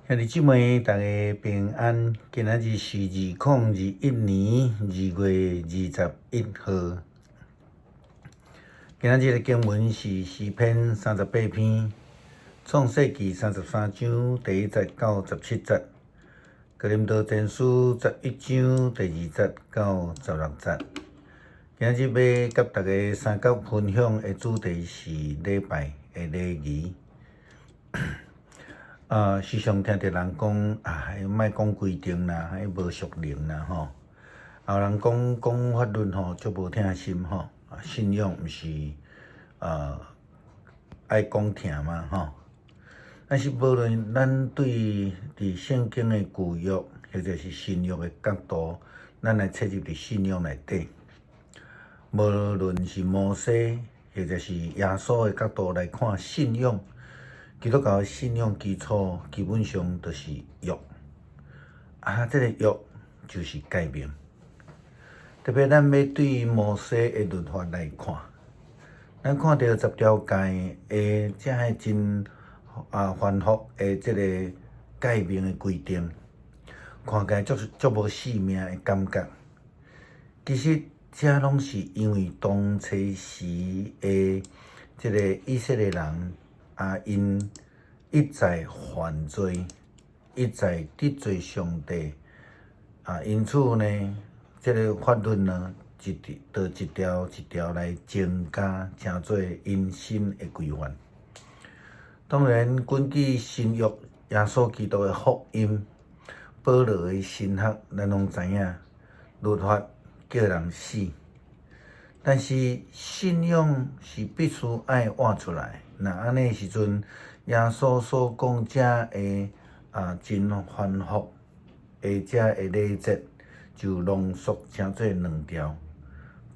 兄弟姊妹，大家平安。今仔日是2021年2月21号。今仔日的经文是诗篇38篇，创世纪33章第1节到17节，哥林多前书11章第2节到16节。今日要甲大家三角分享的主题是礼拜的礼仪。时常听到人讲莫讲规定啦，无属灵啦吼。有人讲法律吼，足无听心吼。信仰毋是爱讲听嘛吼。但是无论咱对伫圣经的旧约或者是新约的角度，咱来切入伫信仰内底。无论是摩西或者是耶稣的角度来看信仰。基督教的信仰基础基本上就是约，这个约就是诫命。特别咱要对摩西的律法来看，咱看到10条诫的这个真繁复的这个诫命的规定，看起来足无生命的感觉。其实这拢是因为当初时的这个以色列人。因一再犯罪，一再得罪上帝，因此呢，这个法律呢，一条一条来增加，成做因新的规范。当然，根据新约耶稣基督的福音，保罗的神学，咱拢知影，律法叫人死。但是信仰是必须爱活出来。那安尼时阵，耶稣所讲这的真繁复的这的礼节，就浓缩成做2条，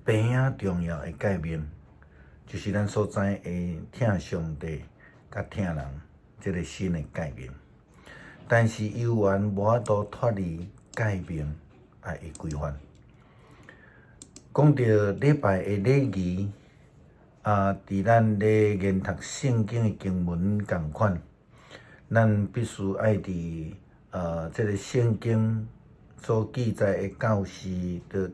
平影重要的诫命，就是咱所知的疼上帝甲疼人这个新的诫命。但是犹原无法度脱离诫命的规范。讲到礼拜的礼仪，伫咱咧研读圣经的经文共款，咱必须爱伫这个圣经所记载的教示着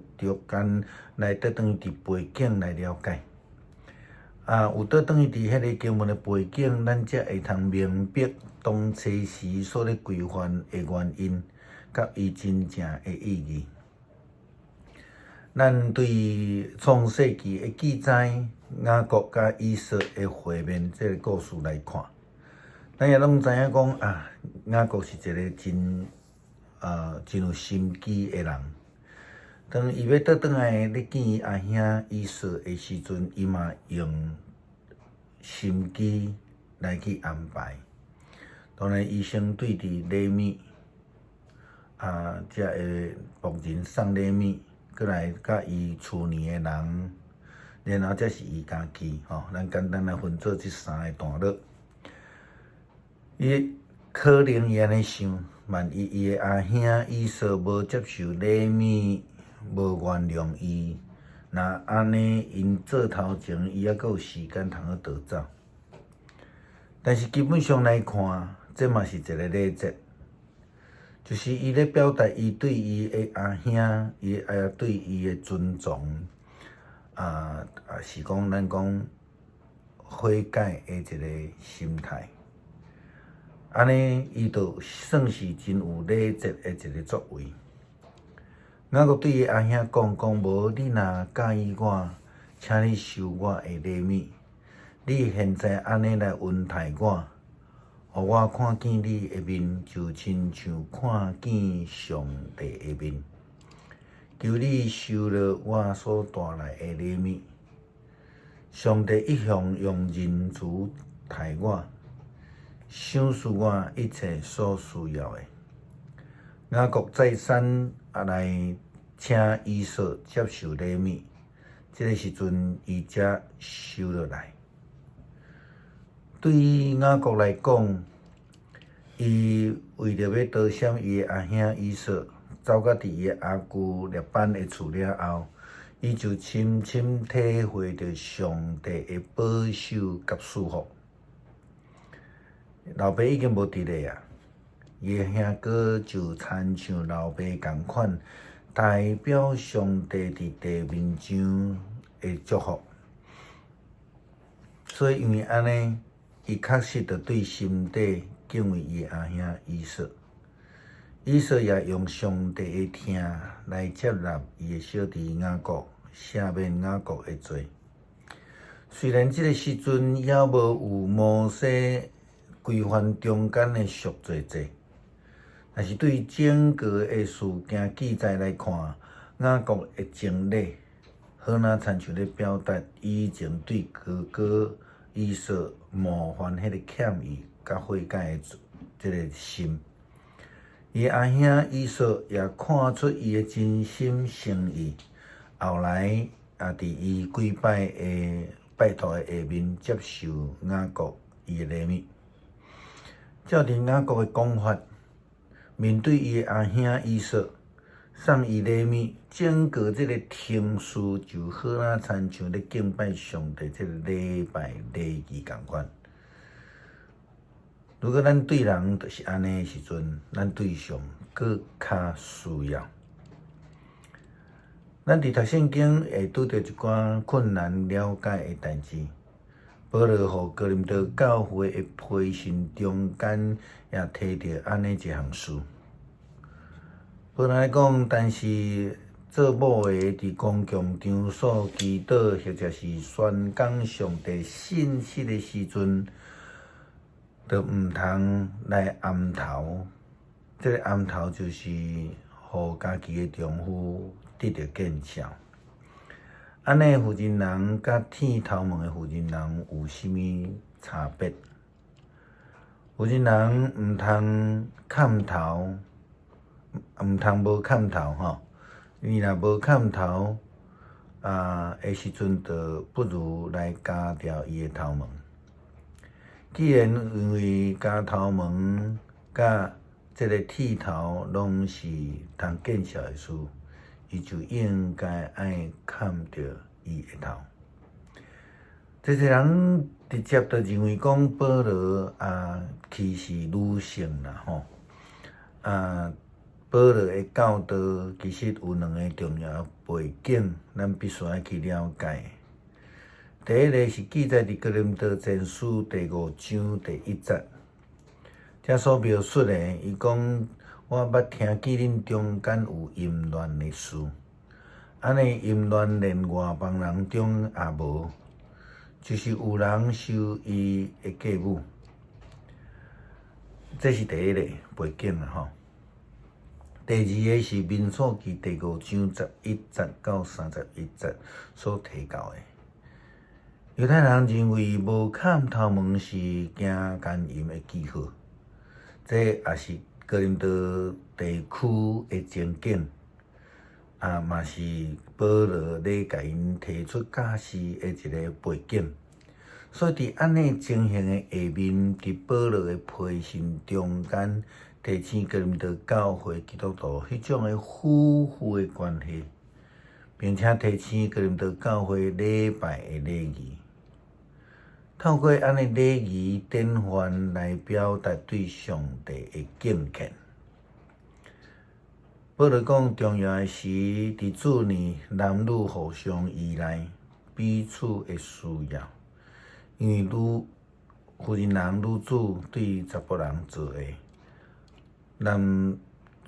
间来倒转伫背景来了解。有倒转伫迄个经文的背景，咱才会通明白当初时所咧规范的原因，甲伊真正的意义。咱对创世纪的记载，雅各甲以扫的会面这个故事来看，咱也拢知影讲雅各是一个真有心机的人。当伊要倒转来咧见伊阿兄以扫的时阵，伊嘛用心机来去安排。当然，伊先对伫礼物这个仆人送礼物。过来，甲伊厝里的人，然后才是伊家己吼。咱简单来分做这3个段落。伊可能伊安尼想，万一伊的阿兄以扫无接受礼物，无原谅伊，那安尼因做头前，伊还阁有时间通去逃走。但是基本上来看，这嘛是一个礼节。就是伊咧表达伊对伊的阿兄，伊对伊的尊重，是讲咱讲悔改的一个心态。安尼伊就算是真有礼节的一个作为。雅各对伊阿兄讲，无你若介意我，请你收我的礼物。你现在安尼来恩待我。互我看见你的面，就亲像看见上帝的面。求你收了我所带来的礼物。上帝一向用仁慈待我，赏赐我一切所需要的。雅各再三来请以扫接受礼物，这个时阵伊才收落来。对于雅各来讲，伊为着要逃闪伊的阿兄以扫，走到伫伊的阿舅列班的厝了后，伊就深深体会着上帝的保守甲祝福。老爸已经无伫咧啊，伊的兄哥就亲像老爸共款，代表上帝伫地面上的祝福。所以因为安尼，伊确实着对心底敬畏伊的阿兄以扫。以扫也用上帝的听来接纳伊的小弟雅各，赦免雅各的罪。虽然即个时阵也无有摩西规范中间的赎罪制，但是对整个的事件记载来看，雅各的经历好若亲像咧表达以前对哥哥以扫模范迄个歉意甲悔改的即个心。伊阿兄以扫也看出伊的真心诚意，后来也伫伊几摆的拜托的下面接受雅各伊的礼物。照着雅各的讲法，面对伊的阿兄以扫，送伊礼物，整个即个程序就好若亲像咧敬拜上帝即个礼拜礼仪共款。如果咱对人就是安尼的时阵，咱对上搁较需要。咱伫读圣经会拄着一寡困难了解的代志。保罗互哥林多教会的批信中间也提着安尼一项事。本来讲，但是做某的伫公共场所祈祷，或者是宣讲上帝信息的时阵，就毋通来暗头，这个暗头就是互家己的丈夫得到见效。安尼负责人甲剃头毛的负责人有啥物差别？负责人毋通砍头，毋通无砍头吼。伊若无砍头的时阵，就不如来加掉伊的头毛。既然因为加头毛甲即个剃头拢是通见效的事，伊就应该爱砍掉伊的头。这些人直接就认为讲保罗歧视女性啦吼。保罗的教导其实有两个重要背景，咱必须要去了解。第一个是记载伫哥林多前书第5章第1节，遮所描述的，伊讲我捌听见恁中间有淫乱的事，安尼淫乱连外邦人中也无，就是有人收伊的继母，这是第一个背景啦吼。第二个是民数记第5章11节到31节所提到的。犹太人认为无砍头毛是行奸淫的记号，这也是哥林多地区的情景，嘛是保罗咧甲因提出假释的一个背景。所以伫安尼情形的下面，伫保罗的批信中间，提醒哥林多教会基督徒迄种的夫妇的关系，并且提醒哥林多教会礼拜的礼仪。透过安尼礼仪典范来表达对上帝的敬虔。保罗讲，重要的是伫主里男女互相依赖，彼此的需要。因为负责人女主对查甫人做的，男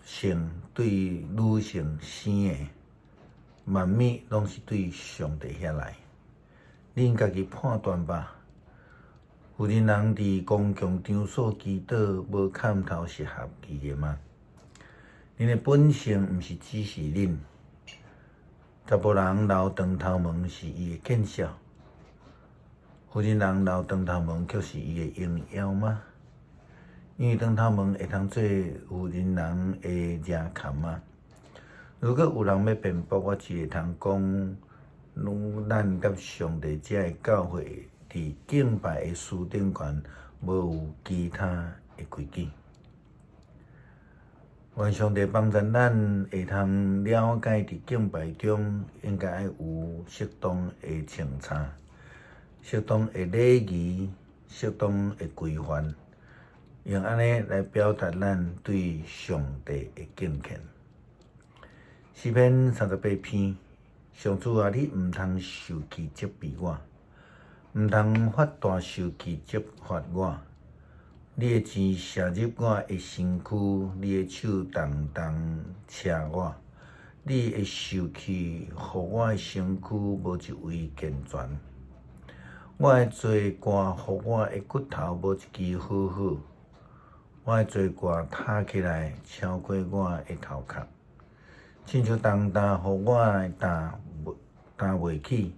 性对女性生的，万物拢是对上帝遐来。恁家己判断吧。负责人伫公共场所祈祷无砍头是合意的吗？恁的本性毋是指示恁，查甫人留长头毛是伊的见效，负责人留长头毛却是伊的荣耀吗？因为长头毛会通做负责人的惹坎吗？如果有人要辩驳，我只会通讲，咱甲上帝遮的教会伫敬拜的事顶悬，无有其他的规矩。愿上帝帮助咱会通了解伫敬拜中应该要有适当的清查、适当的礼仪、适当的规范，用安尼来表达咱对上帝的敬虔。诗篇38篇，上主啊，你毋通受气责备我，毋通发大受气责罚我。你的箭射入我的身躯，你的手重重车我。你的受气，互我的身躯无一位健全。我的罪过，互我的骨头无一支好好。我的罪过塌起来，超过我的头壳，亲像重担，互我的担袂起。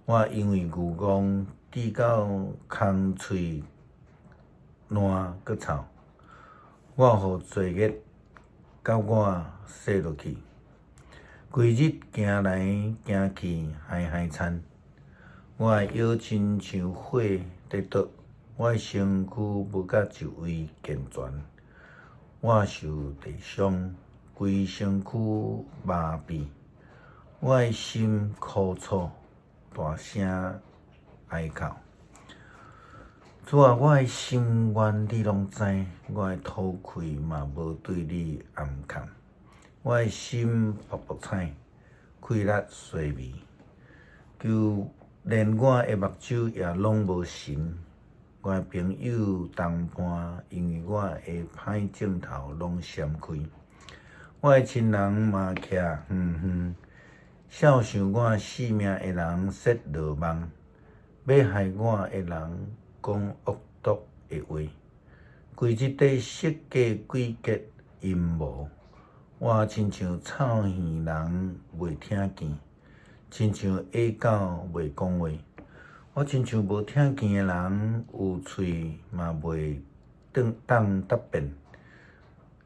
我因为牛戆滴到空喙烂搁臭，我互罪孽甲我洗落去。规日行来行去，嗨嗨惨。我的腰亲像火在倒，我的身躯无甲一位健全。我受地伤，规身躯麻痹。我的心苦楚，大声哀哭。主啊，我的心愿你拢知，我的土气嘛无对你暗藏。我的心卜卜彩，气力衰微，就连我的目睭也拢无神。我的朋友同伴因为我的歹镜头拢闪开，我的亲人嘛徛远远，笑想我性命的人说落梦，要害我的人讲恶毒的话，规日底设假诡计阴谋。我亲像臭耳人袂听见，亲像哑狗袂讲话。我亲像无听见的人，有喙嘛袂当答辩。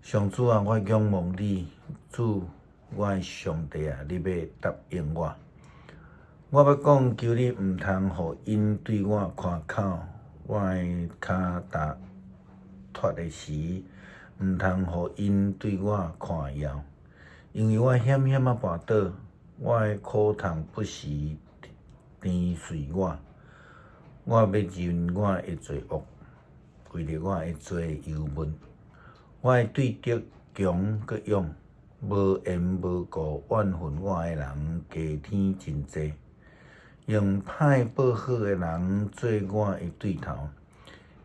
上主啊，我仰望你，主，我的上帝啊，你要答应我。我要讲，求你毋通互因对我开口，我的骹脱的时，毋通互因对我看腰，因为我险险啊跋倒，我的苦痛不时甜随我。我要认我的罪恶，为了我的罪忧闷。我会对着强佮勇，无缘无故怨恨我的人加添真济，用歹报好的人做我的对头，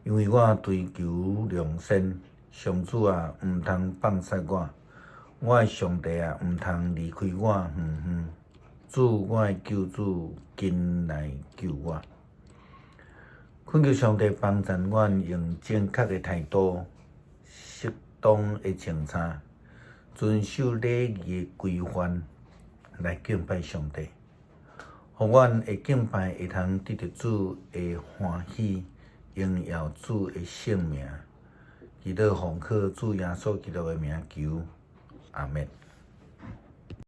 因为我追求良善。上主啊，毋通放杀我，我的上帝啊，毋通离开我远远。主，我的救主，紧来救我。恳求上帝帮助阮，用正确的态度、适当的穿插、遵守礼仪的规范来敬拜上帝，互阮的敬拜会通得到主的欢喜，荣耀主的圣名。祈祷奉靠主耶稣基督的名求，阿门。